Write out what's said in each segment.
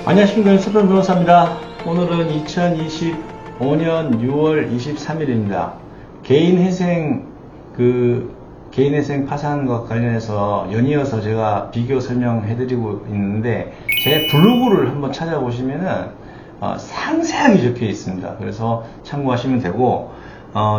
안녕하십니까. 윤석열 변호사입니다. 오늘은 2025년 6월 23일입니다. 개인회생 파산과 관련해서 연이어서 제가 비교 설명해드리고 있는데, 제 블로그를 한번 찾아보시면은 상세하게 적혀 있습니다. 그래서 참고하시면 되고,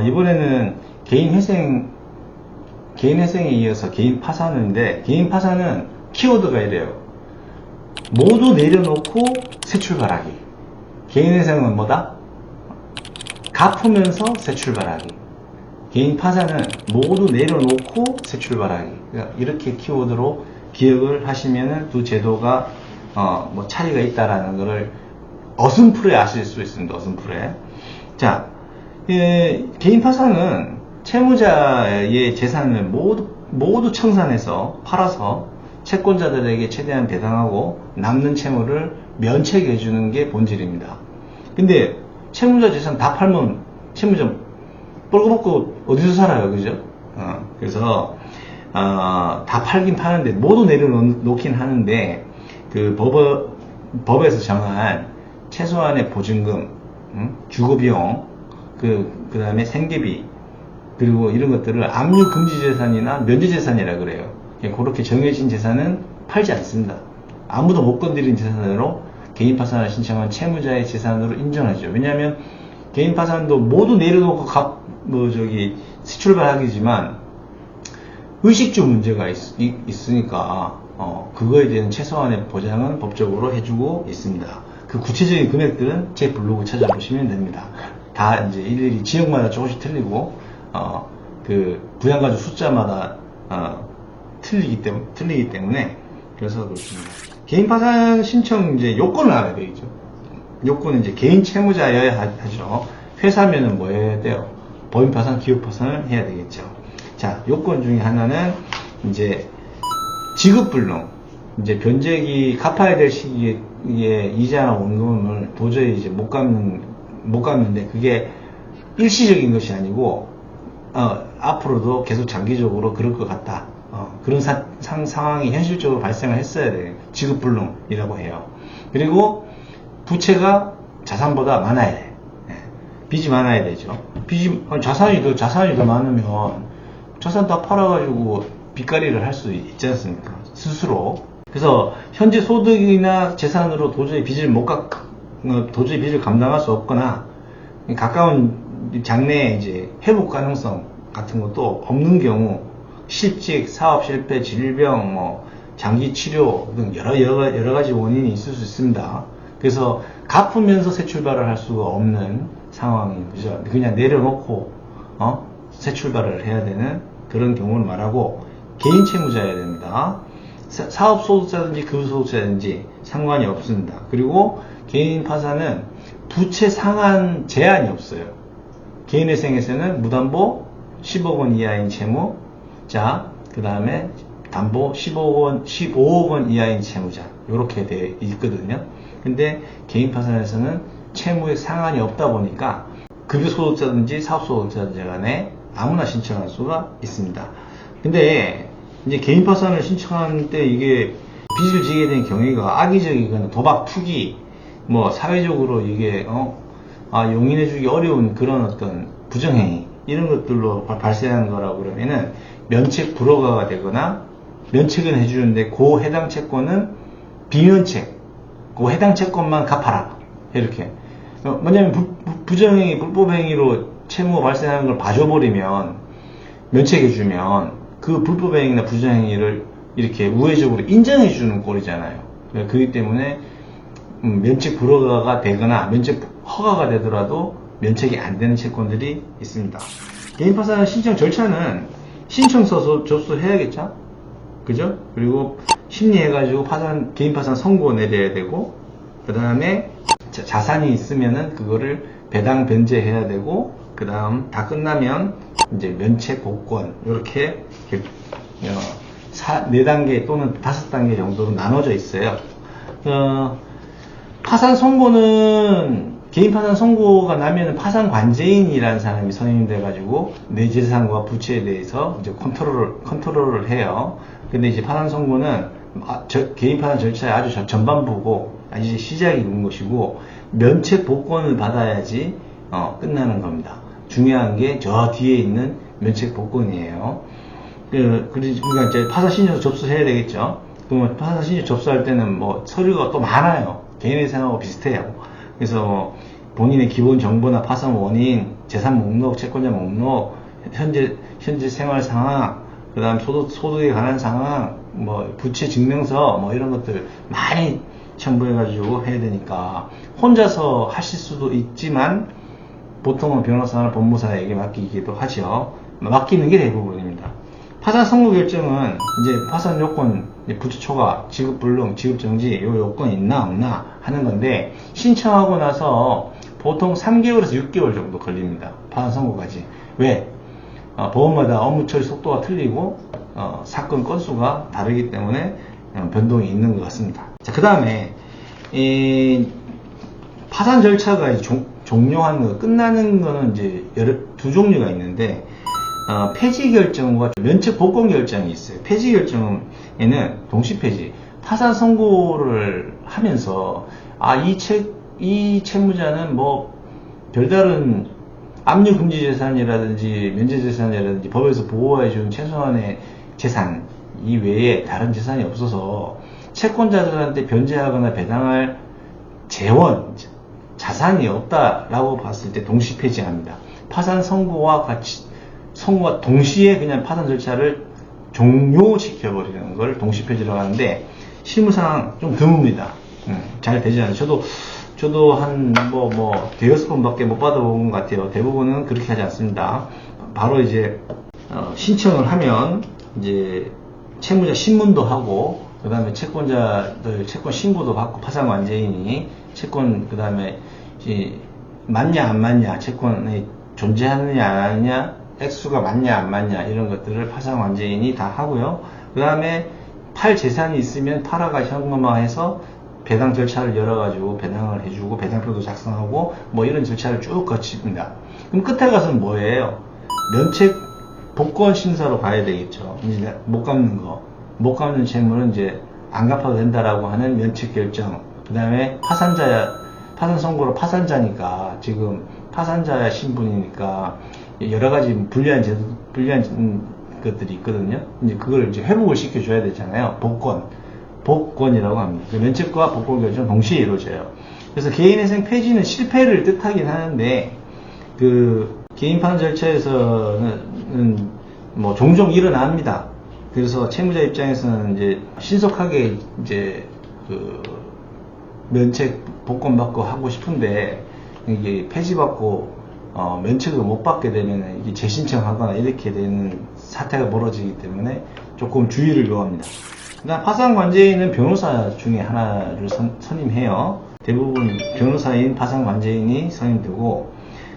이번에는 개인회생에 이어서 개인 파산인데, 개인 파산은 키워드가 이래요. 모두 내려놓고 새 출발하기. 개인회생은 뭐다? 갚으면서 새 출발하기. 개인 파산은 모두 내려놓고 새 출발하기. 그러니까 이렇게 키워드로 기억을 하시면은 두 제도가 차이가 있다라는 것을 어슴푸레 아실 수 있습니다. 어슴푸레. 자, 개인 파산은 채무자의 재산을 모두 청산해서 팔아서 채권자들에게 최대한 배당하고 남는 채무를 면책해 주는 게 본질입니다. 근데 채무자 재산 다 팔면 채무자 뻘거벗고 어디서 살아요, 그죠? 그래서 다 팔긴 파는데 모두 내려놓긴 하는데, 그 법에서 정한 최소한의 보증금, 주거비용, 그 다음에 생계비, 그리고 이런 것들을 압류 금지 재산이나 면제 재산이라 그래요. 그렇게 정해진 재산은 팔지 않습니다. 아무도 못 건드린 재산으로 개인 파산을 신청한 채무자의 재산으로 인정하죠. 왜냐하면 개인 파산도 모두 내려놓고 새 출발하기지만 의식주 문제가 있으니까 그거에 대한 최소한의 보장은 법적으로 해주고 있습니다. 그 구체적인 금액들은 제 블로그 찾아보시면 됩니다. 다 이제 일일이 지역마다 조금씩 틀리고 그 부양가족 숫자마다 틀리기 때문에 그래서 그렇습니다. 개인 파산 신청 이제 요건을 알아야 되겠죠. 요건은 이제 개인 채무자여야 하죠. 회사면은 뭐 해야 돼요? 법인 파산, 기업 파산을 해야 되겠죠. 자, 요건 중에 하나는 이제 지급불능. 이제 변제기 갚아야 될 시기에 이자나 원금을 도저히 이제 못 갚는데 그게 일시적인 것이 아니고 앞으로도 계속 장기적으로 그럴 것 같다. 그런 상황이 현실적으로 발생을 했어야 돼요. 지급불능이라고 해요. 그리고 부채가 자산보다 많아야 돼. 빚이 많아야 되죠. 자산이 더 많으면 자산 다 팔아가지고 빚가리를 할 수 있지 않습니까? 스스로. 그래서 현재 소득이나 재산으로 도저히 빚을 감당할 수 없거나 가까운 장래에 이제 회복 가능성 같은 것도 없는 경우, 실직, 사업 실패, 질병, 장기 치료 등 여러 가지 원인이 있을 수 있습니다. 그래서 갚으면서 새 출발을 할 수가 없는 상황이, 그죠? 그냥 내려놓고 새 출발을 해야 되는 그런 경우를 말하고, 개인 채무자여야 됩니다. 사업 소득자든지 급소득자든지 상관이 없습니다. 그리고 개인 파산은 부채 상한 제한이 없어요. 개인회생에서는 무담보 10억 원 이하인 채무자, 그 다음에 담보 15억 원 이하인 채무자, 이렇게 되어 있거든요. 근데 개인 파산에서는 채무의 상한이 없다 보니까 급여소득자든지 사업소득자든지 간에 아무나 신청할 수가 있습니다. 근데 이제 개인 파산을 신청할 때 이게 빚을 지게 된 경위가 악의적이거나 도박, 투기, 사회적으로 이게 용인해주기 어려운 그런 어떤 부정행위, 이런 것들로 발생하는 거라고 그러면은 면책 불허가가 되거나, 면책은 해주는데 그 해당 채권은 비면책, 그 해당 채권만 갚아라, 이렇게. 뭐냐면 부정행위, 불법행위로 채무가 발생하는 걸 봐줘버리면, 면책해주면 그 불법행위나 부정행위를 이렇게 우회적으로 인정해주는 꼴이잖아요. 그렇기 때문에 면책 불허가가 되거나 면책 허가가 되더라도 면책이 안 되는 채권들이 있습니다. 개인 파산 신청 절차는 신청서 접수해야겠죠? 그죠? 그리고 심리해가지고 개인 파산 선고 내려야 되고, 그 다음에 자산이 있으면은 그거를 배당 변제해야 되고, 그 다음 다 끝나면 이제 면책 복권, 이렇게 4단계 또는 5단계 정도로 나눠져 있어요. 파산 선고는, 개인 파산 선고가 나면 파산 관제인이라는 사람이 선임돼가지고 내 재산과 부채에 대해서 이제 컨트롤을 해요. 근데 이제 파산 선고는 개인 파산 절차의 아주 전반부고, 이제 시작이 된 것이고, 면책 복권을 받아야지 끝나는 겁니다. 중요한 게 저 뒤에 있는 면책 복권이에요. 그러니까 이제 파산 신청서 접수해야 되겠죠. 그러면 파산 신청 접수할 때는 뭐 서류가 또 많아요. 개인회생하고 비슷해요. 그래서 본인의 기본 정보나 파산 원인, 재산 목록, 채권자 목록, 현재 생활 상황, 그 다음 소득에 관한 상황, 뭐 부채 증명서, 뭐 이런 것들 많이 첨부해가지고 해야 되니까 혼자서 하실 수도 있지만 보통은 변호사나 법무사에게 맡기기도 하죠. 맡기는 게 대부분입니다. 파산 선고 결정은 이제 파산 요건, 부채 초과, 지급 불능, 지급 정지, 요 요건 있나 없나 하는 건데, 신청하고 나서 보통 3개월에서 6개월 정도 걸립니다. 파산 선고까지. 왜? 법원마다 업무 처리 속도가 틀리고 사건 건수가 다르기 때문에 변동이 있는 것 같습니다. 자, 그 다음에 파산 절차가 종료하는 거, 끝나는 거는 이제 두 종류가 있는데, 폐지 결정과 면책 복권 결정이 있어요. 폐지 결정에는 동시 폐지, 파산 선고를 하면서 이 채무자는 뭐 별다른 압류 금지 재산이라든지 면제 재산이라든지 법에서 보호해준 최소한의 재산 이외에 다른 재산이 없어서 채권자들한테 변제하거나 배당할 재원, 자산이 없다라고 봤을 때 동시 폐지합니다. 파산 선고와 동시에 그냥 파산 절차를 종료시켜버리는 걸 동시 폐지라고 하는데, 실무상 좀 드뭅니다. 잘 되지 않아요. 저도 한 대여섯 번밖에 못 받아본 것 같아요. 대부분은 그렇게 하지 않습니다. 바로 이제 신청을 하면 이제 채무자 신문도 하고, 그 다음에 채권자들 채권 신고도 받고, 파산관제인이 채권, 그 다음에 맞냐 안 맞냐, 채권이 존재하느냐 안 하느냐, 액수가 맞냐 안 맞냐, 이런 것들을 파산관제인이 다 하고요. 그 다음에 팔 재산이 있으면 팔아가 현금화해서 배당 절차를 열어가지고 배당을 해주고, 배당표도 작성하고, 뭐 이런 절차를 쭉 거칩니다. 그럼 끝에 가서는 뭐예요? 면책 복권 심사로 가야 되겠죠. 이제 못 갚는 거, 못 갚는 채무는 이제 안 갚아도 된다라고 하는 면책 결정. 그 다음에 파산 선고로 파산자니까, 지금 파산자의 신분이니까 여러 가지 불리한 것들이 있거든요. 이제 그걸 이제 회복을 시켜줘야 되잖아요. 복권이라고 합니다. 그 면책과 복권 결정 동시에 이루어져요. 그래서 개인회생 폐지는 실패를 뜻하긴 하는데, 그 개인 파산 절차에서는 뭐 종종 일어납니다. 그래서 채무자 입장에서는 이제 신속하게 이제 그 면책 복권 받고 하고 싶은데, 이게 폐지받고 면책을 못 받게 되면 이게 재신청하거나 이렇게 되는 사태가 벌어지기 때문에 조금 주의를 요합니다. 그다음 파산관제인은 변호사 중에 하나를 선임해요. 대부분 변호사인 파산관제인이 선임되고,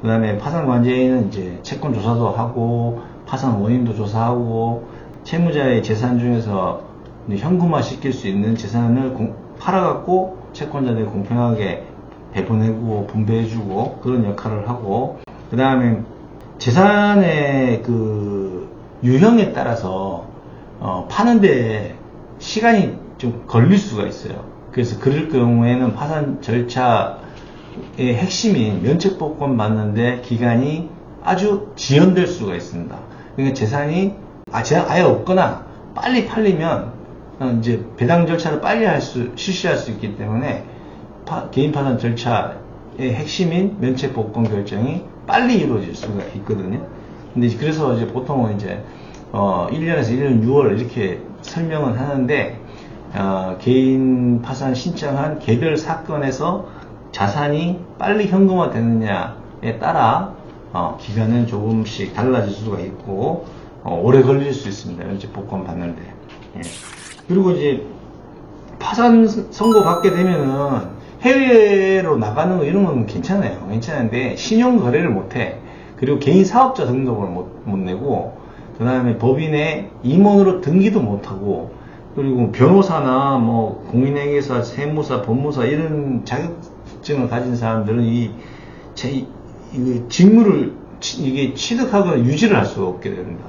그 다음에 파산관제인은 이제 채권 조사도 하고, 파산 원인도 조사하고, 채무자의 재산 중에서 현금화 시킬 수 있는 재산을 팔아갖고 채권자들이 공평하게 배분해주고 분배해주고 그런 역할을 하고, 그 다음에 재산의 그 유형에 따라서 파는데 시간이 좀 걸릴 수가 있어요. 그래서 그럴 경우에는 파산 절차의 핵심인 면책복권 받는데 기간이 아주 지연될 수가 있습니다. 그러니까 재산이 아예 없거나 빨리 팔리면 이제 배당 절차를 빨리 실시할 수 있기 때문에 개인 파산 절차의 핵심인 면책복권 결정이 빨리 이루어질 수가 있거든요. 근데 그래서 이제 보통은 이제 1년에서 1년 6월 이렇게 설명을 하는데, 개인 파산 신청한 개별 사건에서 자산이 빨리 현금화 되느냐에 따라 기간은 조금씩 달라질 수가 있고 오래 걸릴 수 있습니다. 면책 복권 받는데. 예. 그리고 이제 파산 선고 받게 되면은 해외로 나가는 거 이런 건 괜찮아요. 괜찮은데 신용 거래를 못해. 그리고 개인 사업자 등록을 못 내고, 그 다음에 법인의 임원으로 등기도 못하고, 그리고 변호사나 뭐 공인회계사, 세무사, 법무사 이런 자격증을 가진 사람들은 이 직무를 이게 취득하거나 유지를 할 수가 없게 됩니다.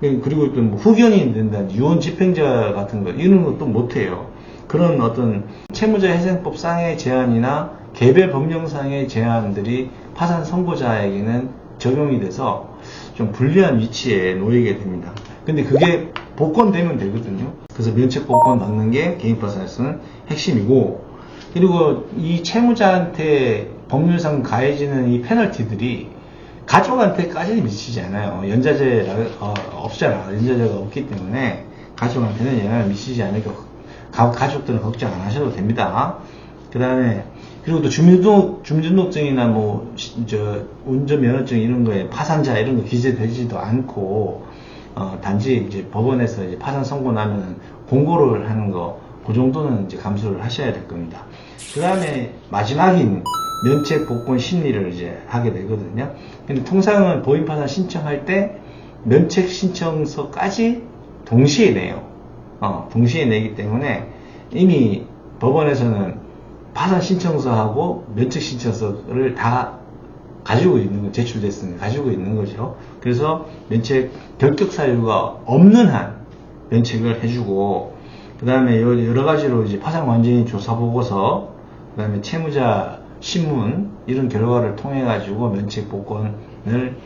그리고 또 뭐 후견인이 된다, 유언 집행자 같은 거 이런 것도 못해요. 그런 어떤 채무자회생법상의 제한이나 개별 법령상의 제한들이 파산 선고자에게는 적용이 돼서 좀 불리한 위치에 놓이게 됩니다. 근데 그게 복권되면 되거든요. 그래서 면책 복권 받는 게 개인 파산에서는 핵심이고, 그리고 이 채무자한테 법률상 가해지는 이 페널티들이 가족한테까지는 미치지 않아요. 연자제가 없잖아. 연자제가 없기 때문에 가족한테는 영향을 미치지 않으니까 가족들은 걱정 안 하셔도 됩니다. 그 다음에 그리고 또 주민등록증이나 뭐 운전면허증 이런 거에 파산자 이런 거 기재되지도 않고 단지 이제 법원에서 이제 파산 선고 나면은 공고를 하는 거, 그 정도는 이제 감수를 하셔야 될 겁니다. 그 다음에 마지막인 면책 복권 심리를 이제 하게 되거든요. 근데 통상은 보인 파산 신청할 때 면책 신청서까지 동시에 내요. 동시에 내기 때문에 이미 법원에서는 파산 신청서하고 면책 신청서를 다 가지고 있는 거, 제출됐으니 가지고 있는 거죠. 그래서 면책 결격 사유가 없는 한 면책을 해주고, 그 다음에 여러 가지로 이제 파산 완전히 조사 보고서, 그 다음에 채무자 신문 이런 결과를 통해 가지고 면책 복권을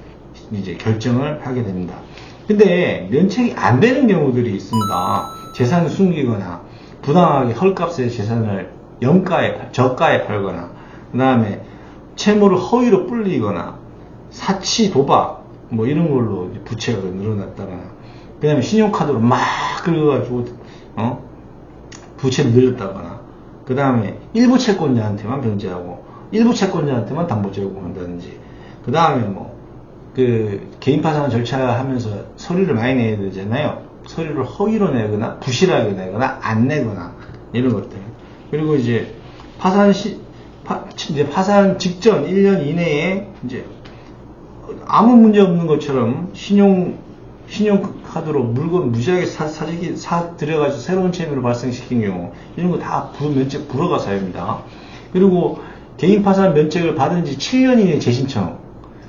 이제 결정을 하게 됩니다. 근데 면책이 안 되는 경우들이 있습니다. 재산을 숨기거나 부당하게 헐값의 재산을 저가에 팔거나, 그 다음에 채무를 허위로 불리거나 사치 도박 뭐 이런 걸로 부채가 늘어났다거나, 그 다음에 신용카드로 막 긁어가지고 부채를 늘렸다거나, 그 다음에 일부 채권자한테만 변제하고 일부 채권자한테만 담보 제공한다든지, 그 다음에 개인 파산 절차하면서 서류를 많이 내야 되잖아요. 서류를 허위로 내거나 부실하게 내거나 안 내거나 이런 것들. 그리고 이제 파산 직전 1년 이내에 이제 아무 문제 없는 것처럼 신용카드로 물건 무지하게 사들여가지고 새로운 채무를 발생시킨 경우, 이런 거 다 면책 불허가 사유입니다. 그리고 개인 파산 면책을 받은 지 7년 이내 재신청,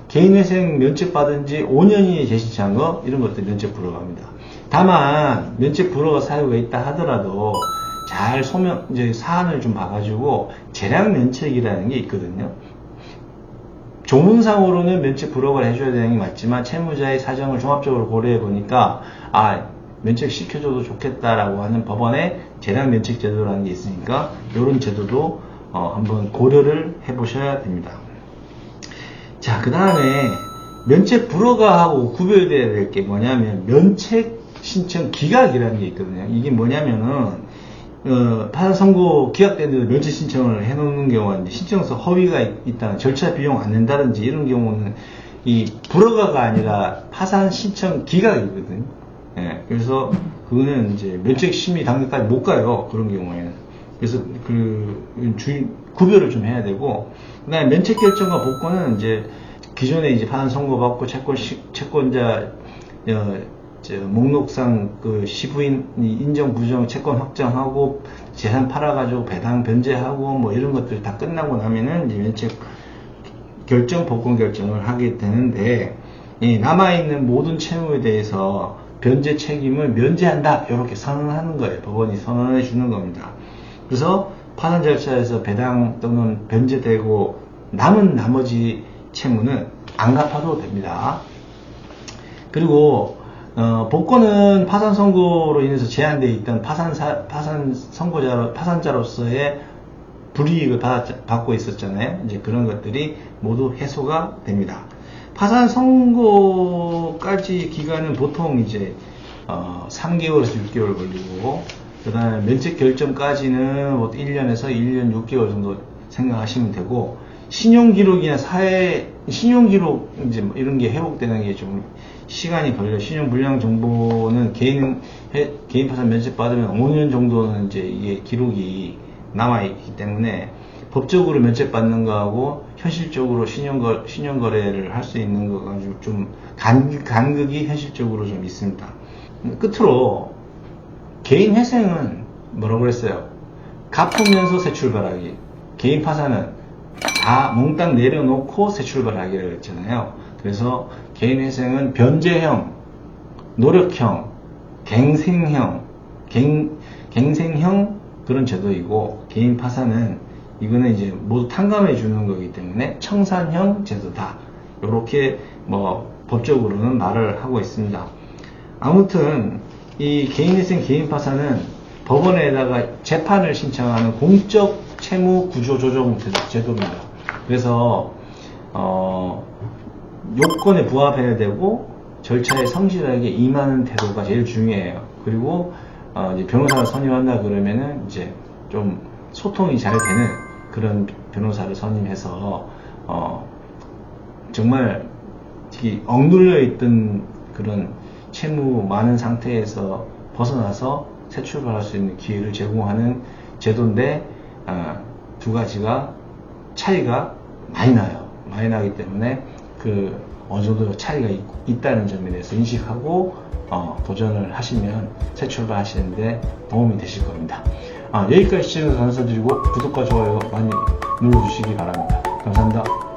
개인회생 면책 받은 지 5년 이내 재신청한 거, 이런 것들 면책 불허갑니다. 다만 면책 불허가 사유가 있다 하더라도 잘 이제 사안을 좀 봐가지고 재량 면책이라는 게 있거든요. 조문상으로는 면책 불허를 해줘야 되는 게 맞지만 채무자의 사정을 종합적으로 고려해 보니까 면책 시켜줘도 좋겠다라고 하는 법원의 재량 면책 제도라는 게 있으니까 이런 제도도 한번 고려를 해 보셔야 됩니다. 자, 그 다음에 면책 불허가 하고 구별돼야 될 게 뭐냐면 면책 신청 기각이라는 게 있거든요. 이게 뭐냐면은 파산 선고 기각되는데도 면책 신청을 해놓는 경우가 이제 신청서 허위가 있다는, 절차 비용 안 낸다든지 이런 경우는 이 불허가가 아니라 파산 신청 기각이거든요. 예, 그래서 그거는 이제 면책 심의 단계까지 못 가요. 그런 경우에는. 그래서 구별을 좀 해야 되고, 그다음에 면책 결정과 복권은 이제 기존에 이제 파산 선고 받고 채권자 목록상 시부인 인정 부정 채권 확정하고 재산 팔아가지고 배당 변제하고 뭐 이런 것들이 다 끝나고 나면은 이제 면책 결정 복권 결정을 하게 되는데, 남아있는 모든 채무에 대해서 변제 책임을 면제한다, 이렇게 선언하는 거예요. 법원이 선언해 주는 겁니다. 그래서 파산 절차에서 배당 또는 변제되고 남은 나머지 채무는 안 갚아도 됩니다. 그리고 복권은 파산 선고로 인해서 제한되어 있던 파산자로서의 불이익을 받고 있었잖아요. 이제 그런 것들이 모두 해소가 됩니다. 파산 선고까지 기간은 보통 이제 3개월에서 6개월 걸리고, 그 다음에 면책 결정까지는 1년에서 1년 6개월 정도 생각하시면 되고, 신용기록이나 신용기록 이제 이런 게 회복되는 게 좀 시간이 걸려요. 신용불량 정보는 개인 파산 면책 받으면 5년 정도는 이제 이게 기록이 남아있기 때문에 법적으로 면책 받는 거하고 현실적으로 신용거래를 할 수 있는 거 가지고 좀 간극이 현실적으로 좀 있습니다. 끝으로 개인 회생은 뭐라고 그랬어요? 갚으면서 새 출발하기. 개인 파산은 다 몽땅 내려놓고 새 출발하기라고 했잖아요. 그래서 개인 회생은 변제형, 노력형, 갱생형, 그런 제도이고, 개인 파산은 이거는 이제 모두 탕감해 주는 거기 때문에 청산형 제도다. 이렇게 뭐 법적으로는 말을 하고 있습니다. 아무튼 이 개인회생 개인 파산은 법원에다가 재판을 신청하는 공적 채무 구조 조정 제도입니다. 그래서 요건에 부합해야 되고 절차에 성실하게 임하는 태도가 제일 중요해요. 그리고 이제 변호사를 선임한다 그러면은 이제 좀 소통이 잘 되는 그런 변호사를 선임해서 정말 되게 억눌려 있던 그런 채무 많은 상태에서 벗어나서 새 출발할 수 있는 기회를 제공하는 제도인데, 두 가지가 차이가 많이 나요. 많이 나기 때문에 어느 정도 차이가 있다는 점에 대해서 인식하고 도전을 하시면 새 출발하시는데 도움이 되실 겁니다. 여기까지 시청해주셔서 감사드리고 구독과 좋아요 많이 눌러주시기 바랍니다. 감사합니다.